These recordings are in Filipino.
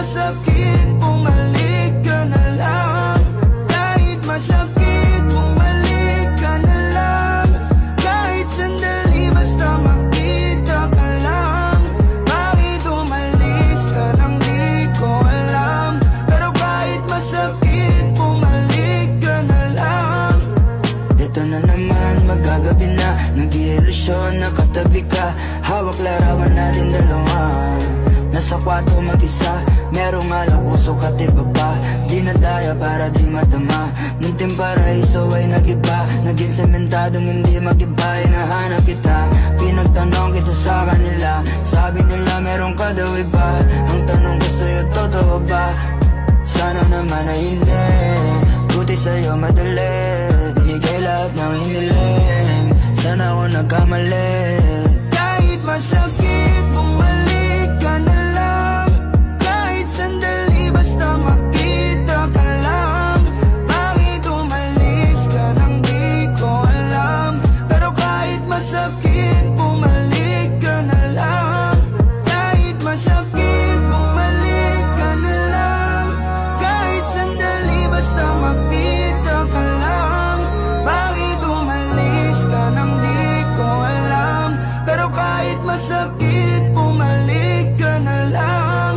masakit, bumalik ka na lang. Kahit masakit, bumalik ka na lang. Kahit sandali, basta makita ka lang. Bakit umalis ka nang di ko alam? Pero kahit masakit, bumalik ka na lang. Ito na naman, magagabi na, nag-iilusyon, nakatabi ka. Hawak larawan natin dalawa, nasa kwarto mag-isa. Merong alam puso ka tiba pa, di nadaya para di madama. Munting paraiso ay nagiba, naging sementadong hindi magiba. Hinahanap kita, pinagtanong kita sa kanila. Sabi nila meron ka daw iba. Ang tanong ko sa'yo, totoo ba? Sana naman ay hindi. Buti sa'yo madali, binigay lahat ng hiniling. Sana ako nagkamali. Kahit masakit, bumalik ka na lang. Kahit sandali, basta makita ka lang. Bakit umalis ka nang di ko alam? Pero kahit masakit, bumalik ka na lang. Kahit masakit, bumalik ka na lang. Kahit sandali, basta makita ka lang. Bakit umalis ka nang di ko alam? Pero kahit masakit, bumalik ka na lang.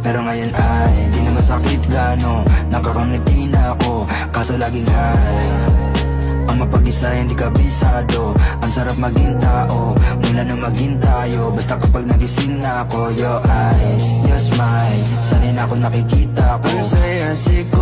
Pero ngayon ay di na masakit gano, nakakangiti na ako, kaso laging high. Ang mapag-isa hindi kabisado, ang sarap maging tao, mula na maging tayo. Basta kapag nagising na ako, your eyes, your smile, sanay na ako nakikita ko. Ang saya siguro